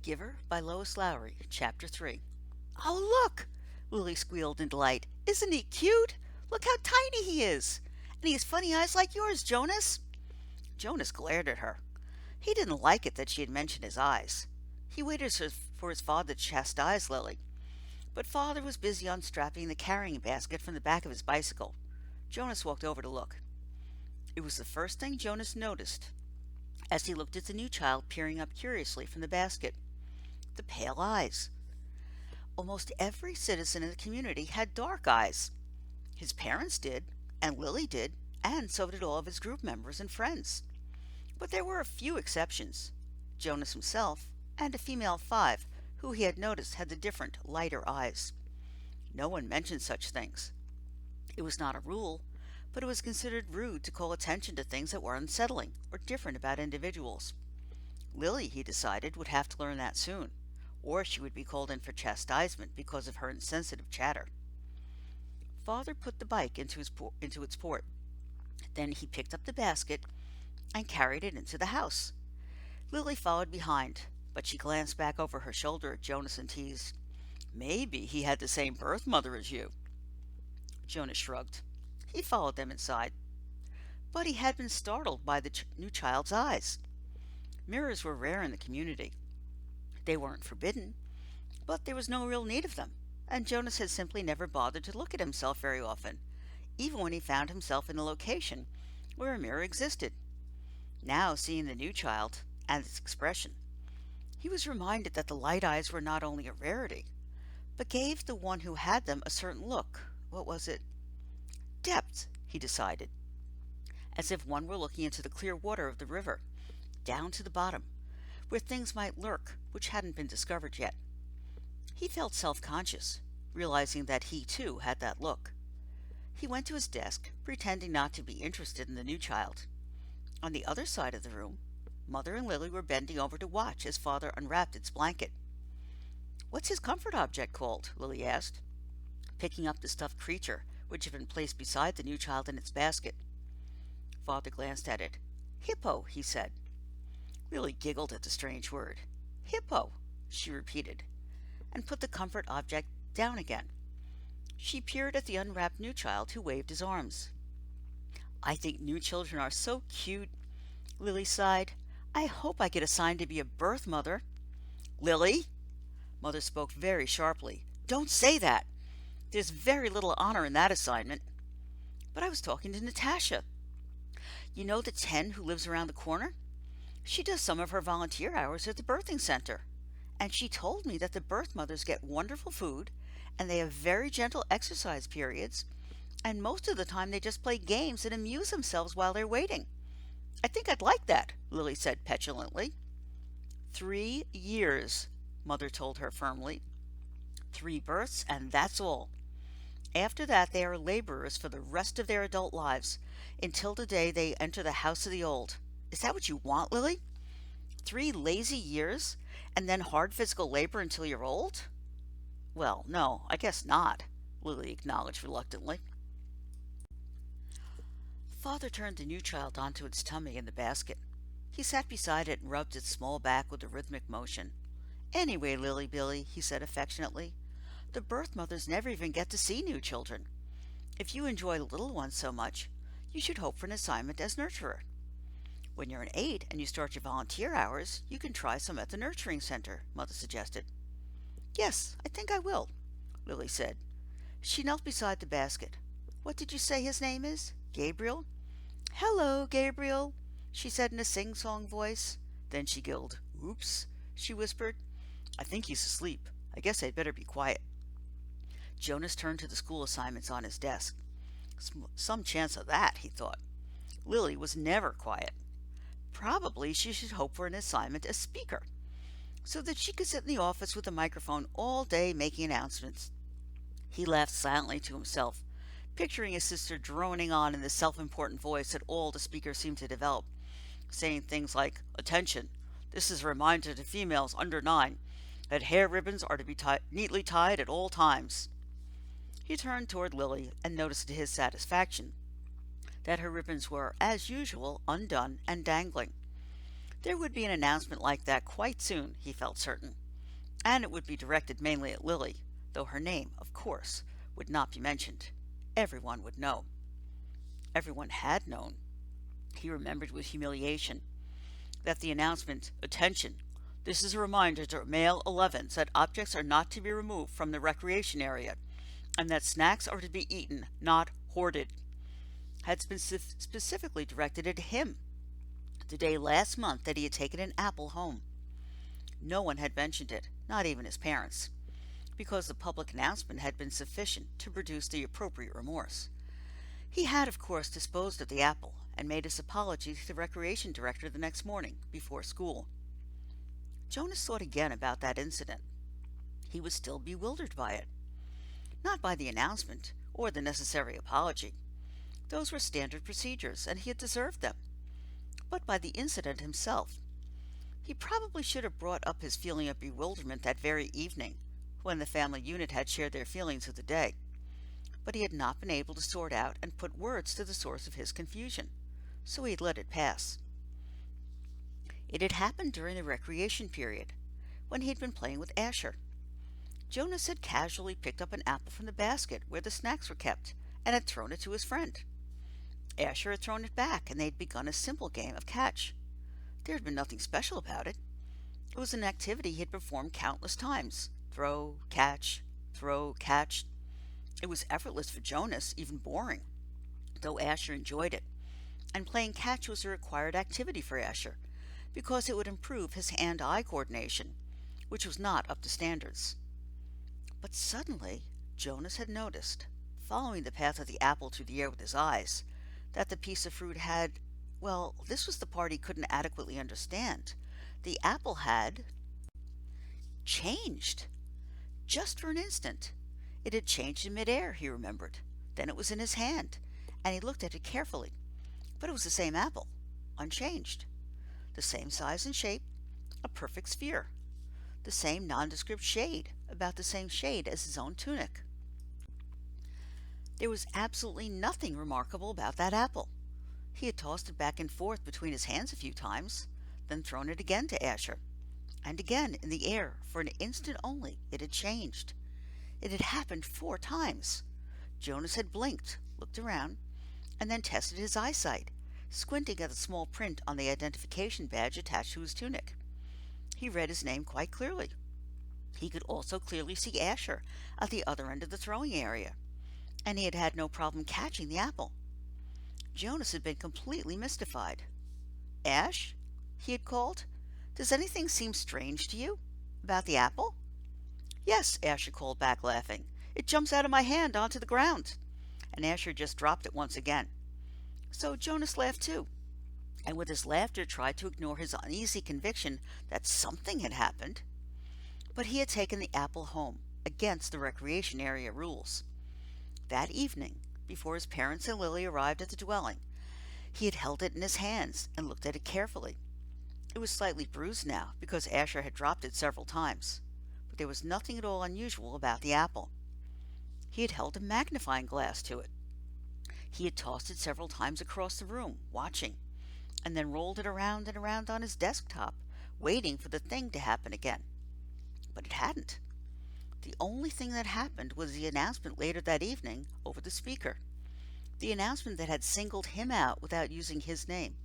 Giver by Lois Lowry, Chapter 3. "Oh, look!" Lily squealed in delight. "Isn't he cute? Look how tiny he is! And he has funny eyes like yours, Jonas." Jonas glared at her. He didn't like it that she had mentioned his eyes. He waited for his father to chastise Lily. But father was busy unstrapping the carrying basket from the back of his bicycle. Jonas walked over to look. It was the first thing Jonas noticed as he looked at the new child peering up curiously from the basket. The pale eyes. Almost every citizen in the community had dark eyes. His parents did, and Lily did, and so did all of his group members and friends. But there were a few exceptions. Jonas himself, and a female of 5, who he had noticed had the different, lighter eyes. No one mentioned such things. It was not a rule, but it was considered rude to call attention to things that were unsettling or different about individuals. Lily, he decided, would have to learn that soon, or she would be called in for chastisement because of her insensitive chatter. Father put the bike into its port. Then he picked up the basket and carried it into the house. Lily followed behind, but she glanced back over her shoulder at Jonas and teased, "Maybe he had the same birth mother as you." Jonas shrugged. He followed them inside, but he had been startled by the new child's eyes. Mirrors were rare in the community. They weren't forbidden, but there was no real need of them, and Jonas had simply never bothered to look at himself very often, even when he found himself in a location where a mirror existed. Now, seeing the new child and its expression, he was reminded that the light eyes were not only a rarity, but gave the one who had them a certain look. What was it? Depth, he decided, as if one were looking into the clear water of the river, down to the bottom, where things might lurk which hadn't been discovered yet. He felt self-conscious, realizing that he, too, had that look. He went to his desk, pretending not to be interested in the new child. On the other side of the room, Mother and Lily were bending over to watch as Father unwrapped its blanket. "What's his comfort object called?" Lily asked, picking up the stuffed creature which had been placed beside the new child in its basket. Father glanced at it. "Hippo," he said. Lily giggled at the strange word. "Hippo," she repeated, and put the comfort object down again. She peered at the unwrapped new child, who waved his arms. "I think new children are so cute," Lily sighed. "I hope I get assigned to be a birth mother." "Lily!" Mother spoke very sharply. "Don't say that! There's very little honor in that assignment." "But I was talking to Natasha. You know the 10 who lives around the corner? She does some of her volunteer hours at the birthing center, and she told me that the birth mothers get wonderful food, and they have very gentle exercise periods, and most of the time they just play games and amuse themselves while they're waiting. I think I'd like that," Lily said petulantly. 3 years, Mother told her firmly. 3 births, and that's all. After that, they are laborers for the rest of their adult lives, until the day they enter the house of the old. Is that what you want, Lily? 3 lazy years, and then hard physical labor until you're old? "Well, no, I guess not," Lily acknowledged reluctantly. Father turned the new child onto its tummy in the basket. He sat beside it and rubbed its small back with a rhythmic motion. "Anyway, Lily Billy," he said affectionately, "the birth mothers never even get to see new children. If you enjoy little ones so much, you should hope for an assignment as nurturer. When you're an 8 and you start your volunteer hours, you can try some at the nurturing center," Mother suggested. "Yes, I think I will," Lily said. She knelt beside the basket. "What did you say his name is? Gabriel?" "Hello, Gabriel," she said in a sing-song voice. Then she giggled. "Oops," she whispered. "I think he's asleep. I guess I'd better be quiet." Jonas turned to the school assignments on his desk. Some chance of that, he thought. Lily was never quiet. Probably she should hope for an assignment as speaker, so that she could sit in the office with a microphone all day making announcements. He laughed silently to himself, picturing his sister droning on in the self-important voice that all the speakers seemed to develop, saying things like, "Attention, this is a reminder to females under 9 that hair ribbons are to be neatly tied at all times." He turned toward Lily and noticed to his satisfaction that her ribbons were, as usual, undone and dangling. There would be an announcement like that quite soon, he felt certain, and it would be directed mainly at Lily, though her name, of course, would not be mentioned. Everyone would know. Everyone had known. He remembered with humiliation that the announcement, "Attention! This is a reminder to male 11s that objects are not to be removed from the recreation area, and that snacks are to be eaten, not hoarded," had been specifically directed at him, the day last month that he had taken an apple home. No one had mentioned it, not even his parents, because the public announcement had been sufficient to produce the appropriate remorse. He had, of course, disposed of the apple and made his apology to the recreation director the next morning, before school. Jonas thought again about that incident. He was still bewildered by it. Not by the announcement or the necessary apology. Those were standard procedures, and he had deserved them. But by the incident himself. He probably should have brought up his feeling of bewilderment that very evening, when the family unit had shared their feelings of the day. But he had not been able to sort out and put words to the source of his confusion, so he had let it pass. It had happened during the recreation period, when he had been playing with Asher. Jonas had casually picked up an apple from the basket where the snacks were kept, and had thrown it to his friend. Asher had thrown it back, and they had begun a simple game of catch. There had been nothing special about it. It was an activity he had performed countless times. Throw, catch, throw, catch. It was effortless for Jonas, even boring, though Asher enjoyed it, and playing catch was a required activity for Asher, because it would improve his hand-eye coordination, which was not up to standards. But suddenly, Jonas had noticed, following the path of the apple through the air with his eyes, that the piece of fruit had, well, this was the part he couldn't adequately understand. The apple had changed. Just for an instant. It had changed in midair, he remembered. Then it was in his hand, and he looked at it carefully. But it was the same apple, unchanged. The same size and shape, a perfect sphere. The same nondescript shade, about the same shade as his own tunic. There was absolutely nothing remarkable about that apple. He had tossed it back and forth between his hands a few times, then thrown it again to Asher. And again in the air, for an instant only, it had changed. It had happened 4 times. Jonas had blinked, looked around, and then tested his eyesight, squinting at the small print on the identification badge attached to his tunic. He read his name quite clearly. He could also clearly see Asher at the other end of the throwing area, and he had had no problem catching the apple. Jonas had been completely mystified. "Ash?" he had called. "Does anything seem strange to you? About the apple?" "Yes," Asher called back, laughing. "It jumps out of my hand onto the ground." And Asher just dropped it once again. So Jonas laughed too, and with his laughter tried to ignore his uneasy conviction that something had happened. But he had taken the apple home, against the recreation area rules. That evening, before his parents and Lily arrived at the dwelling, he had held it in his hands and looked at it carefully. It was slightly bruised now, because Asher had dropped it several times, but there was nothing at all unusual about the apple. He had held a magnifying glass to it. He had tossed it several times across the room, watching, and then rolled it around and around on his desktop, waiting for the thing to happen again. But it hadn't. The only thing that happened was the announcement later that evening over the speaker. The announcement that had singled him out without using his name,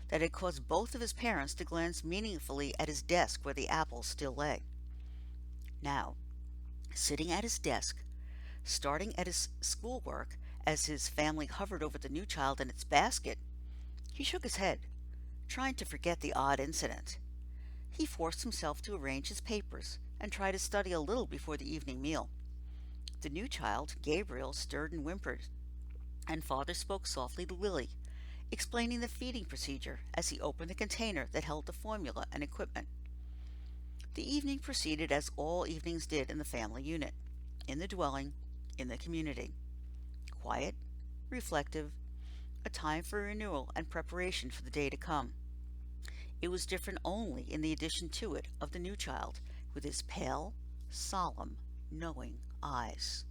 that had caused both of his parents to glance meaningfully at his desk where the apple still lay. Now, sitting at his desk, starting at his schoolwork as his family hovered over the new child in its basket, he shook his head, trying to forget the odd incident. He forced himself to arrange his papers and try to study a little before the evening meal. The new child, Gabriel, stirred and whimpered, and father spoke softly to Lily, explaining the feeding procedure as he opened the container that held the formula and equipment. The evening proceeded as all evenings did in the family unit, in the dwelling, in the community. Quiet, reflective, a time for renewal and preparation for the day to come. It was different only in the addition to it of the new child, with his pale, solemn, knowing eyes.